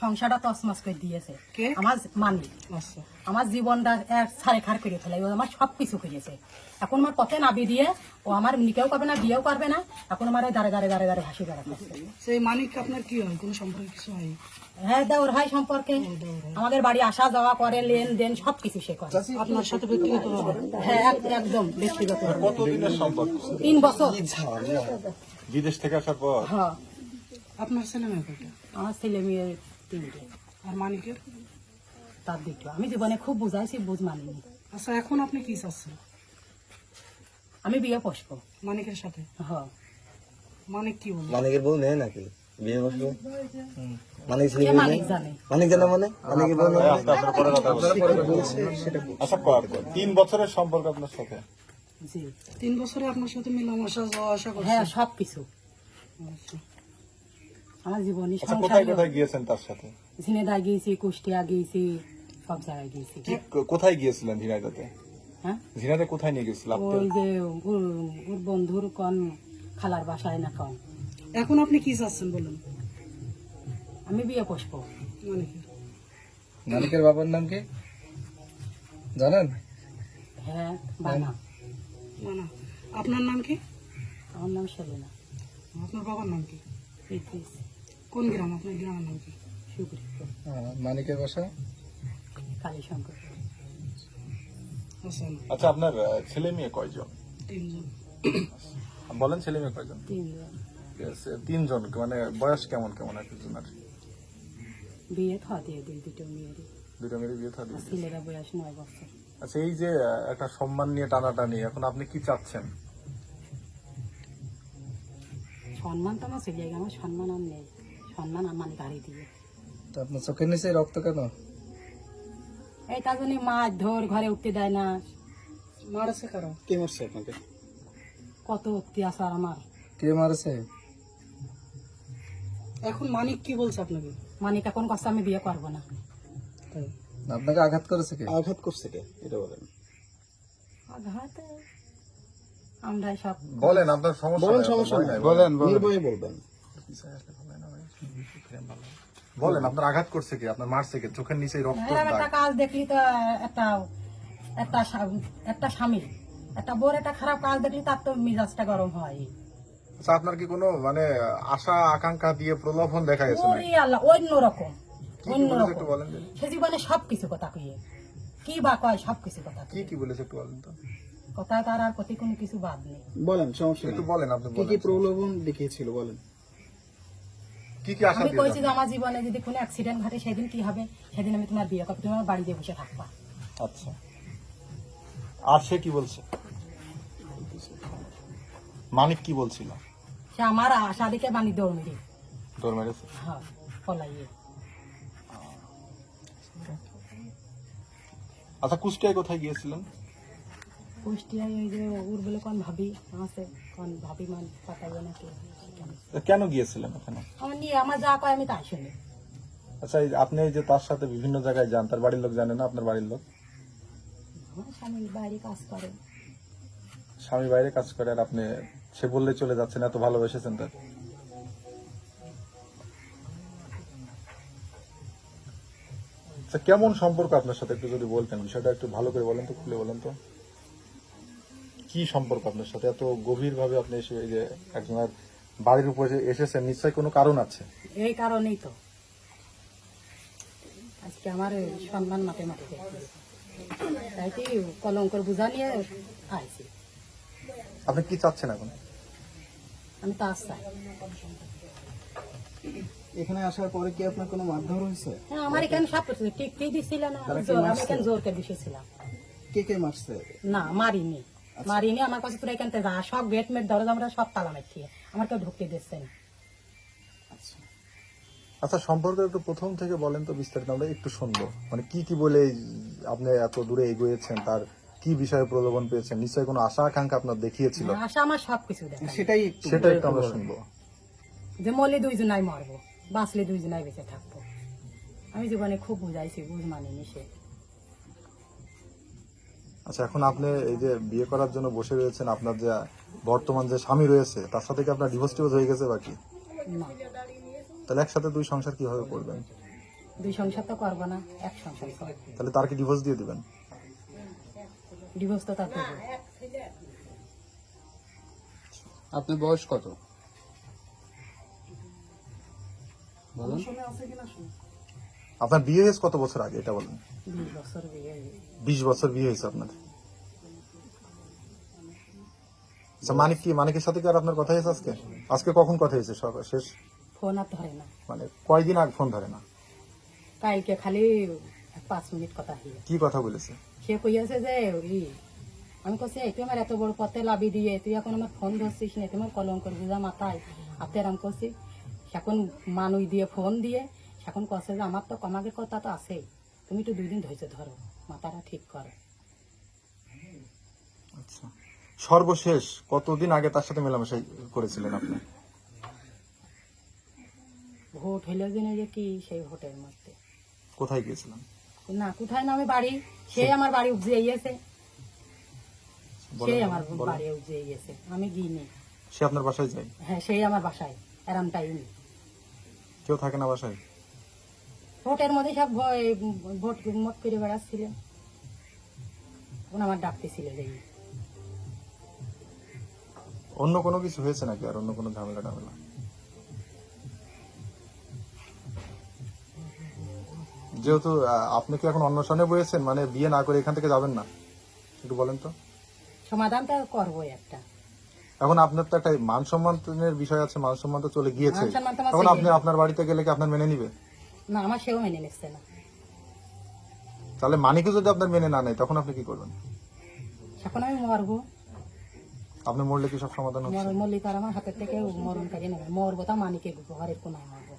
সংসারটা তছনছ করে দিয়েছে কে? আমার মালিক। আচ্ছা আমার জীবনটা ছাড়ে খার করে ফেলে, ও আমার সব কিছু করেছে। এখন আমার পথে নাবি দিয়ে ও আমার নিকেও করবে না, বিয়েও করবে না। এখন আমার এই দাঁড়ে দাঁড়ে দাঁড়ে দাঁড়ে হাসি বেড়াচ্ছে। সেই মানিক আপনার কি হয়, কোনো সম্পর্কে কিছু হয়? হ্যাঁ, দেওর ভাই সম্পর্কে আমাদের বাড়ি আসা যাওয়া করে, লেনদেন সবকিছু সে করে। আপনার সাথে ব্যক্তিগত ভাবে? হ্যাঁ, একদম ব্যক্তিগত। কতদিনের সম্পর্ক? 3 বছর। বিদেশ থেকে আসার পর? হ্যাঁ, আপনার ছেলে মেয়ে কয়টা? আমার ছেলে মেয়ে 3টে, আর মানিকের? তার 2টো। আমি জীবনে খুব বুঝাইছি, বুঝ মানিনি। আচ্ছা এখন আপনি কি চাচ্ছেন? আমি বিয়ে বসবো। মানিকের সাথে? হ্যাঁ, মানিক কি বলবো? মানিকের বউ নেই নাকি বিয়ে বসবো? মানিক ছেলে কে বউ মানিক নেই? জানে? মানিক জানে মানে মানিকের বউ নেই? আস্তে আস্তে পরে কথা বলছি। আচ্ছা, 3 বছরের সম্পর্ক আপনার সাথে? জি, 3 বছরে আপনার সাথে মেলামেশা যাওয়া আসা করছে? হ্যাঁ, সবকিছু। আচ্ছা। আমার জীবনে আচ্ছা, কোথায় সংসার কোথায় গিয়েছেন তার সাথে? ঝিনেদায় গিয়েছি, কুষ্টিয়া গিয়েছি, সব জায়গায় গিয়েছি। কোথায় গিয়েছিলেন ঝিনাইদহে? হ্যাঁ, ঝিনাইদহে কোথায় নিয়ে গেছিল? ওই যে ওর বন্ধুর কন খালার বাসায় না কন। এখন আপনি কি চাচ্ছেন বলেন? আমি বিয়ে বসবো। মানিকের? মানিকের বাবার নাম কি জানেন? হ্যাঁ, বানা। মানা। আপনার নাম কি? আমার নাম সেলিনা আপনার বাবার নাম কি? ইদ্রিস কোন গ্রাম? আপনার গ্রামের নাম কি? সুগ্রীব মানিকের বাসা কালীশঙ্কর। আচ্ছা, আচ্ছা, আপনার ছেলে মেয়ে কয়জন? 3 জন। বলেন, ছেলে মেয়ে কয়জন? 3জন। 3 জন। মানে বয়স কেমন কেমন একজনের? বিয়ে থা দিয়ে দিই 2টো মেয়েরই। 2টা মেয়ের বিয়ে থা দিয়ে দিয়েছে। ছেলেরা বয়স 9 বছর। আচ্ছা, এই যে একটা সম্মান নিয়ে টানাটানি, এখন আপনি কি চাচ্ছেন? সম্মান তো আমার ছেলে, আমার সম্মান আর নেই। সম্মান আমার গাড়ি দিয়ে তো আপনার চোখের নিচে রক্ত কেন? এই তার জন্য মাছ ধর ঘরে উঠতে দেয় না। মারছে কারা? কে মারছে আপনাকে? কত অত্যাচার আমার। কে মারছে? এখন মানিক কি বলছে আপনাকে? মানিক এখন কষ্ট আমি বিয়ে করবো না। তাই? আপনাকে আঘাত করেছে কে? আঘাত করছে কে এটা বলেন। আঘাত আমরা সব বলেন আপনার সমস্যা। বলেন, নাই, সমস্যা ভয় নাই, নাই, বলেন, নির্ভয়ে বলবেন। বলেন আপনার আঘাত করছে কি, আপনার মারছে কি, চোখের নিচে রক্ত হ্যাঁ, একটা দাগ? কাজ দেখলি তো একটা একটা একটা স্বামী একটা বোর একটা খারাপ কাজ দেখলি তার তো মিজাজটা গরম হয়। আচ্ছা, আপনার কি কোনো মানে আশা আকাঙ্ক্ষা দিয়ে প্রলোভন দেখা গেছে নাকি? ওরে আল্লাহ, অন্যরকম কি বলেছে অন্যরকম। একটু বলেন দিন। সে জীবনে সবকিছু কথা কইয়ে কি বা কয়, সবকিছু কথা কি কি বলেছে একটু বলেন তো। কথা তার আর প্রতি কোনো কিছু বাদ নেই। বলেন, সমস্যা একটু নেই। বলেন, আপনি কি কি বলেন প্রলোভন দেখিয়েছিল বলেন। কি কি আশা আমি কইছি দিয়েছেন? যে আমার জীবনে যদি কোনো অ্যাক্সিডেন্ট ঘটে সেদিন কি হবে, সেদিন আমি তোমার বিয়ে করবো, তুমি আমার বাড়িতে বসে থাকবা। আচ্ছা, আর সে কি বলছে? মানিক কি বলছিল? সে আমার আশা দেখে বাণী দৌড় মেরে দৌড় মেরেছে? হ্যাঁ পলাইয়ে। আচ্ছা, কুষ্টিয়ায় কোথায় গিয়েছিলেন? কুষ্টিয়ায় ওই যে ওর বলে কোন ভাবি আছে, কোন ভাবি মান পাঠাইবে নাকি সেখানে। কেন গিয়েছিলেন ওখানে? আমার নিয়ে আমার যা কয় আমি তাই শুনি। আচ্ছা, এই যে আপনি এই যে তার সাথে বিভিন্ন জায়গায় যান, তার বাড়ির লোক জানে না? আপনার বাড়ির লোক? আমার স্বামী বাইরে কাজ করে। স্বামী বাইরে কাজ করে আর আপনি সে বললে চলে যাচ্ছেন, এত ভালোবেসেছেন তার? আচ্ছা, কেমন সম্পর্ক আপনার সাথে একটু যদি বলতেন, বিষয়টা একটু ভালো করে বলেন তো, খুলে বলেন তো। কি সম্পর্ক আপনার সাথে এত গভীর ভাবে আপনি এসে এই যে একজনের বাড়ির উপরে এসেছেন, নিশ্চয়ই কোনো কারণ আছে। এই কারণেই তো আজকে আমার সম্মান মাঠে মাঠে দেখতেছে। তাই কি কলঙ্কর বোঝা নিয়ে আইছি। আপনি কি চাচ্ছেন এখন? আমি তো চাই। এখানে আসার পরে কি আপনার কোনো মারধর হয়েছে? হ্যাঁ, আমার এখানে সব কিছু টিকতে দিছিল না, তারা কি জোর- আমি মারছে? এখানে জোরকে বসেছিলাম। কে কে মারছে? না, মারিনি মারিনি। আমার কাছে তোরা এখান থেকে যা সব গেট মেট দরজা আমরা সব তালা মারছি, আমার কেউ ঢুকতে দিচ্ছে না। আচ্ছা, সম্পর্ক একটু প্রথম থেকে বলেন তো বিস্তারিত, আমরা একটু শুনবো। মানে কি কি বলে আপনি এত দূরে এগিয়েছেন, তার কি বিষয়ে প্রলোভন পেয়েছেন? নিশ্চয়ই কোনো আশা আকাঙ্ক্ষা আপনার দেখিয়েছিল, আশা আমার সবকিছু দেখা, সেটাই সেটা একটু আমরা শুনবো। যে মরলে 2 জনাই মরবো, বাঁচলে 2 জনাই বেঁচে থাকবো। আমি জীবনে খুব বুঝাইছি, বুঝ মানিনি সে। আচ্ছা, এখন আপনি এই যে বিয়ে করার জন্য বসে রয়েছেন, আপনার যে বর্তমান যে স্বামী রয়েছে তার সাথে কি আপনার ডিভোর্স টিভোর্স হয়ে গেছে বাকি? না, তাহলে একসাথে 2 সংসার কিভাবে করবেন? দুই সংসার তো করবো না, এক সংসার করবো। তাহলে তার কি ডিভোর্স দিয়ে দিবেন? ডিভোর্স তো তার করবো। আপনার বয়স কত? বলুন। আপনার বিয়ে হয়েছে কত বছর আগে এটা বলেন? 20 বছর বিয়ে হয়েছে। 20 বছর বিয়ে হয়েছে আপনার। আচ্ছা, মানিকের সাথে কি আর আপনার কথা হয়েছে আজকে? আজকে কখন কথা হয়েছে শেষ? ফোন আর ধরে না, মানে কয়দিন আগে ফোন ধরে না? কালকে খালি 5 মিনিট কথা হইল। কি কথা বলেছে? সে কইয়াছে যে আমি কইছি তুই আমার এত বড় পথে লাভি দিয়ে তুই এখন আমার ফোন ধরছিস না, তোমার কলঙ্ক বুঝা মাথায় আপনার আমি করছি। এখন মানুষ দিয়ে ফোন দিয়ে এখন কছে যে আমার তো কমাগের কথা তো আছেই, তুমি তো 2 দিন ধৈর্য ধরো, মাথাটা ঠিক করো। আচ্ছা, সর্বশেষ কতদিন আগে তার সাথে মেলামেশা করেছিলেন আপনি? ভোট হইলে জেনে যে কি সেই ভোটের মধ্যে কোথায় গিয়েছিলেন? না কোথায় না, আমি বাড়ি, সে আমার বাড়ি উপজিয়ে গিয়েছে, সে আমার বাড়ি উপজিয়ে গিয়েছে, আমি গিয়ে। সে আপনার বাসায় যায়? হ্যাঁ, সেই আমার বাসায় এরম টাইম। কেউ থাকে না বাসায়? ভোটের মধ্যে সব ভোট মত করে বেড়াচ্ছিলেন, তখন আমার ডাকতেছিল যে অন্য কোনো কিছু হয়েছে নাকি আর অন্য কোনো ঝামেলা টামেলা? যেহেতু আপনি কি এখন অন্বেষণে বসেছেন, মানে বিয়ে না করে এখান থেকে যাবেন না, একটু বলেন তো। সমাধানটা করবো একটা। এখন আপনার তো একটা মান সম্মানের বিষয় আছে, মান সম্মান তো চলে গিয়েছে, মান সম্মান তো আমার এখন চলে আপনি আপনার বাড়িতে গেলে কি আপনার মেনে নিবে? না, আমার সেও মেনে নিচ্ছে না। তাহলে মানিকে যদি আপনার মেনে না নেয় তখন আপনি কি করবেন? এখন আমি মরবো, আপনি মরলে কি সব সমাধান হচ্ছে? মল্লিকার আমার হাতের থেকে মরণ কারি নেবে, মরবো তা মানিকে ঘরের কোনায় মরবো,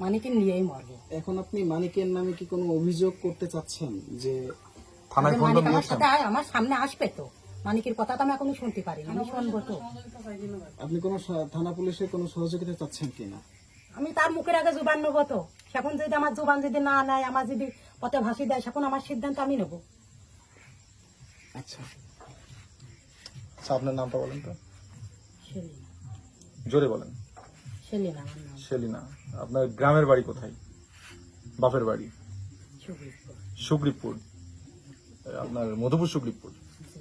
মানিকে নিয়েই মরবো। এখন আপনি মানিকের নামে কি কোনো অভিযোগ করতে চাচ্ছেন যে থানায় ফোন মানিক আমার দিয়েছেন? সাথে আমার সামনে আসবে তো, মানিকের কথা তো আমি এখনো শুনতে পারি, আমি শুনবো তো। আপনি কোনো থানা পুলিশের কোনো সহযোগিতা চাচ্ছেন কিনা? আমি তার মুখের আগে জুবান নেবো তো, সেখন যদি আমার জুবান যদি না নেয়, আমার যদি পথে ভাসি দেয়, সেখন আমার সিদ্ধান্ত আমি নেবো। আচ্ছা, আচ্ছা, আপনার নামটা বলেন তো, সেলিনা, জোরে বলেন। সেলিনা আমার নাম। সেলিনা, আপনার গ্রামের বাড়ি কোথায়? বাপের বাড়ি সুব্রত। সুগ্রীবপুর, আপনার মধুপুর সুগ্রীবপুর। জি।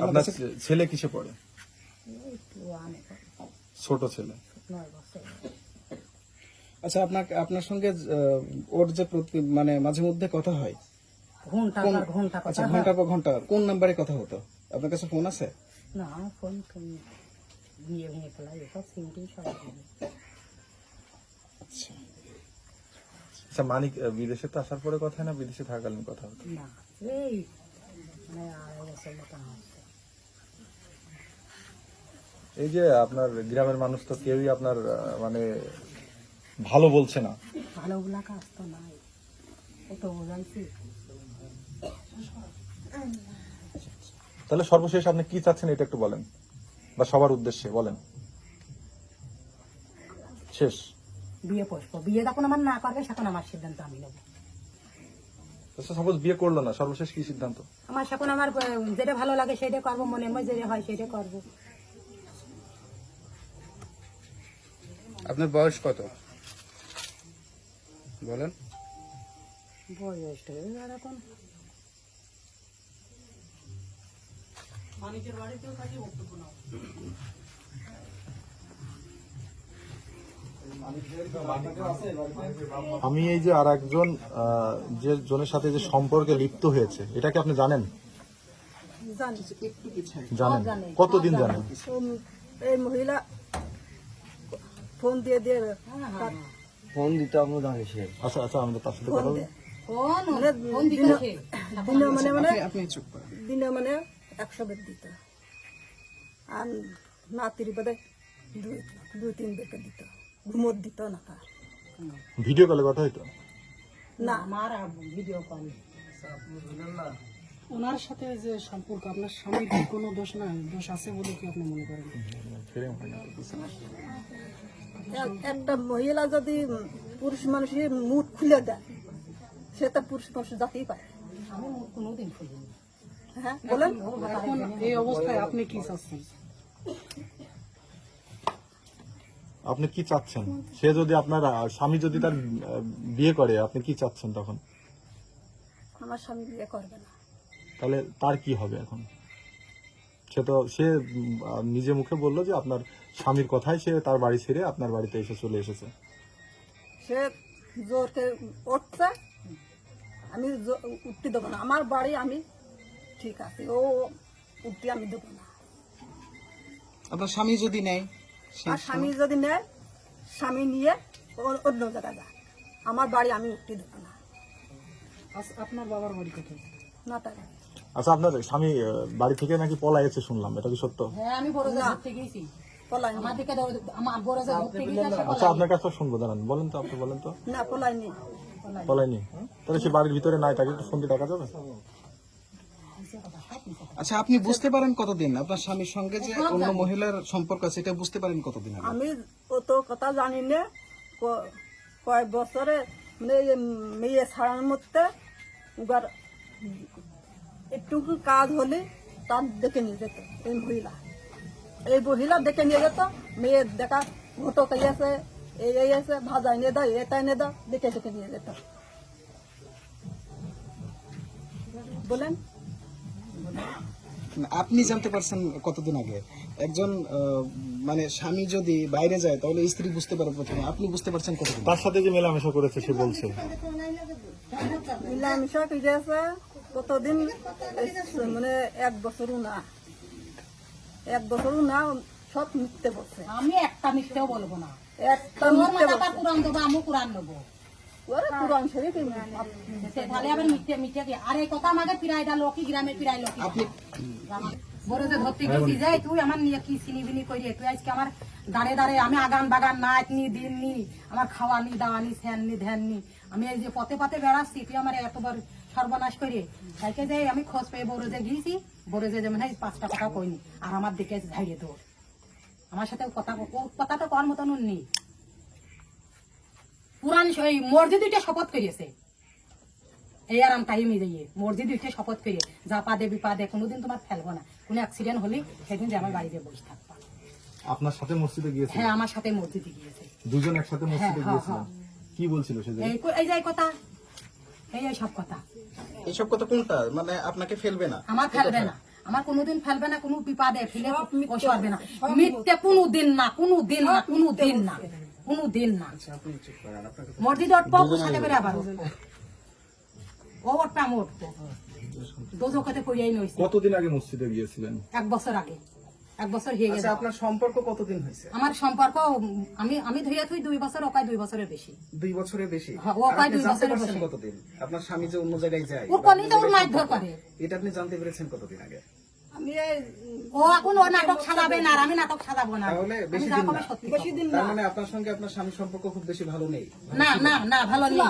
আপনার ছেলে কিসে পড়ে? এই তো আমি ছোট ছেলে। 9 বছর। আচ্ছা, আপনার সঙ্গে ওর যে মানে মাঝে মধ্যে কথা হয়, ঘন্টা পর ঘন্টা আচ্ছা কথা। ঘন্টা পর ঘন্টা, কোন নাম্বারে কথা হতো? আপনার কাছে ফোন আছে? না, ফোন নিয়ে ভেঙে ফেলা, এসব সিমটি সবাই দিবে। আচ্ছা, আচ্ছা, মানিক বিদেশে তো আসার পরে কথা হয় না, বিদেশে থাকাকালীন কথা হতো? না, এই মানে 2.5 বছর মতো হচ্ছে। এই যে আপনার গ্রামের মানুষ তো কেউই আপনার মানে ভালো বলছে না। ভালোগুলা কাজ তো নাই, ও তো বোঝাইছি। তাহলে সর্বশেষ আপনি কি চাচ্ছেন এটা একটু বলেন, বা সবার উদ্দেশ্যে বলেন শেষ। বিয়ে পড়বো, বিয়ে যখন আমার না করবে সেখন আমার সিদ্ধান্ত আমি নেবো। সাপোজ বিয়ে করলো না, সর্বশেষ কি সিদ্ধান্ত? আমার সেখন আমার যেটা ভালো লাগে সেটা করবো, মনে মনে যেটা হয় সেটা করবো। আপনার বয়স কত বলেন? বয়স আর এখন আমি এই যে আর একজন যে জনের সাথে যে সম্পর্কে লিপ্ত হয়েছে, এটা কি আপনি জানেন? জানেন? কতদিন জানেন? এই মহিলা ফোন দিয়ে দিয়ে ফোন দিতে আমরা জানিস আচ্ছা আচ্ছা, আমরা তার সাথে কথা বলি। দিনে মানে আপনি চুপ করেন। দিনে মানে 100 বেড দিত, আর নাতির বাদে 2-3 বেড দিত, ঘুমোর দিত না তার। ভিডিও কলে কথা হইতো? না, আমার ভিডিও কল। ওনার সাথে যে সম্পর্ক, আপনার স্বামীর কি কোনো দোষ নাই, দোষ আছে বলে কি আপনি মনে করেন? একটা মহিলা যদি পুরুষ মানুষের মুখ খুলে দেয়, সে তো পুরুষ মানুষ যাতেই পারে। আমি কোনোদিন খুলিনি। হ্যাঁ বলেন, এখন এই অবস্থায় আপনি কি চাচ্ছেন? আপনি কি চাচ্ছেন? সে যদি আপনার স্বামী যদি তার বিয়ে করে, আপনি কি চাচ্ছেন তখন? আমার স্বামী বিয়ে করবে না। তাহলে তার কি হবে এখন? সে নিজে মুখে বললো যে আপনার স্বামীর কথাই সে তার বাড়ি ছেড়ে আপনার বাড়িতে এসে চলে এসেছে। সে জোরকে উঠছে, আমি উঠতে দেবো না। আমার বাড়ি আমি ঠিক আছে, ও উঠতে আমি দেবো না। আপনার স্বামী যদি নেয়, আর স্বামী যদি নেয়, স্বামী নিয়ে অন্য জায়গায় যায়, আমার বাড়ি আমি উঠতে দেবো না। আপনার বাবার বাড়ি কোথায়? না তাই আচ্ছা, আপনার স্বামী বাড়ি থেকে নাকি পলাইছে শুনলাম, এটা কি সত্য? হ্যাঁ, আমি বড়জে ধরতে গেছি, পলাই আমার দিকে আমার বড়জে ধরতে গেছি। আচ্ছা, আপনার কাছে শুনবো, দাঁড়ান, বলেন তো, আপনি বলেন তো। না, পলাইনি। পলাইনি? তাহলে সে বাড়ির ভিতরে নাই, তাকে একটু ফোন দিয়ে ডাকা যাবে? আচ্ছা, আপনি বুঝতে পারেন কতদিন আপনার স্বামীর সঙ্গে যে অন্য মহিলার সম্পর্ক আছে, এটা বুঝতে পারেন কতদিন আগে? আমি অত কথা জানি না। কয়েক বছরে মানে এই মেয়ে ছাড়ার মধ্যে উগার একটুকু কাজ হলে তার দেখে নিয়ে যেত এই মহিলা দেখে নিয়ে যেত। মেয়ের দেখা ঘটক আছে, এই আছে, ভাজা এনে দাও, এটা এনে দাও, দেখে দেখে নিয়ে যেত। বলেন, আপনি জানতে পারছেন কতদিন আগে? একজন মানে স্বামী যদি বাইরে যায় তাহলে স্ত্রী বুঝতে পারে প্রথমে, আপনি বুঝতে পারছেন কতদিন? তার সাথে যে মেলামেশা করেছে সে বলছে। মিলামিশা করে আছে কতদিন, মানে 1 বছরও না, 1 বছরও না, সব মিথ্যে বলছে। আমি একটা মিথ্যেও বলবো না। একটা তোর মিথ্যে মাথাটা বলছে। কোরআন দেবো, আমিও কোরআন নেবো। ওরে কোরআন শরীফ তাহলে আবার মিথ্যে মিথ্যে কি? আর এই কথা আমাকে ফিরাই দা, লোকি গ্রামে ফিরাই লোকি। বড় যে ধরতে গেছি, যাই তুই আমার নিয়ে কি চিনিবিনি করি, তুই আজকে আমার দাঁড়ে দাঁড়ে আমি আগান বাগান নাচ নি, দিন নি, আমার খাওয়া নি, দাওয়া নি, স্যান নি, ধ্যান নি, আমি এই যে পথে পথে বেড়াচ্ছি, তুই আমার এতবার সর্বনাশ করে। তাইকে যাই আমি খোঁজ পেয়ে বড় যে গিয়েছি, বড় যে যেমন 5টা কথা কইনি, আর আমার দিকে ধাইরে দৌড়, আমার সাথে কথা তো কর মতন নেই। পুরান ওই মসজিদ 2টা শপথ করিয়েছে, এই আরাম টাইমে যাইয়ে মসজিদ 2টা শপথ করিয়ে, যা পাদে বিপাদে কোনোদিন তোমার ফেলবো না, কোনো অ্যাক্সিডেন্ট হলে সেদিন যে আমার বাড়িতে বসে থাকবা। আপনার সাথে মসজিদে গিয়েছে? হ্যাঁ, আমার সাথে মসজিদে গিয়েছে, দুজন একসাথে মসজিদে হ্যাঁ, গিয়েছিলেন? কি বলছিল সেদিন? এই যাই কথা, এই সব কথা। এইসব কথা কোনটা? মানে আপনাকে ফেলবে না? আমার ফেলবে না, আমার কোনোদিন ফেলবে না, কোনো বিপাদে ফেলে বসবে না, মিথ্যে কোনোদিন না, কোনোদিন না, কোনোদিন না, কোনোদিন না। মসজিদে উঠবো, সাথে করে আবার উঠবো, ও উঠবে, আমি উঠবো, দোজখতে পড়িয়াই নইছে। কতদিন আগে মসজিদে গিয়েছিলেন? 1 বছর আগে, 1 বছর হয়ে গেছে। আচ্ছা, আপনার সম্পর্ক কতদিন হয়েছে? আমার সম্পর্ক আমি ধরিয়া তুই 2 বছর, ওকাই 2 বছরের বেশি। 2 বছরের বেশি? হ্যাঁ, ও আর প্রায় আপনি 2 জানতে বছরের পারছেন বেশি। কতদিন আপনার স্বামী যে অন্য জায়গায় যায়? ওর কলেই তো ওর মারধর করে। এটা আপনি জানতে পেরেছেন কতদিন আগে? আমি এই ও এখন ও নাটক সাজাবে না, আর আমি নাটক সাজাবো না। তাহলে আমি বেশি যা দিন কবে না? সত্যি বেশি কথা। দিন তার না, মানে আপনার সঙ্গে আপনার স্বামীর সম্পর্ক খুব বেশি ভালো নেই? না না না, ভালো নেই।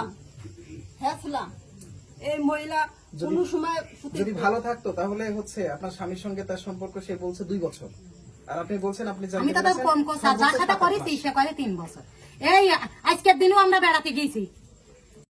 হ্যাঁ ছিলাম। এই মহিলা কোনো সময় যদি ভালো থাকতো তাহলে হচ্ছে আপনার স্বামীর সঙ্গে তার সম্পর্ক, সে বলছে 2 বছর, আর আপনি বলছেন আপনি আমি জানতে তো পেরেছেন কম কথা, যার সাথে করেছি সে করে 3 বছর। এই আজকের দিনেও আমরা বেড়াতে গেছি,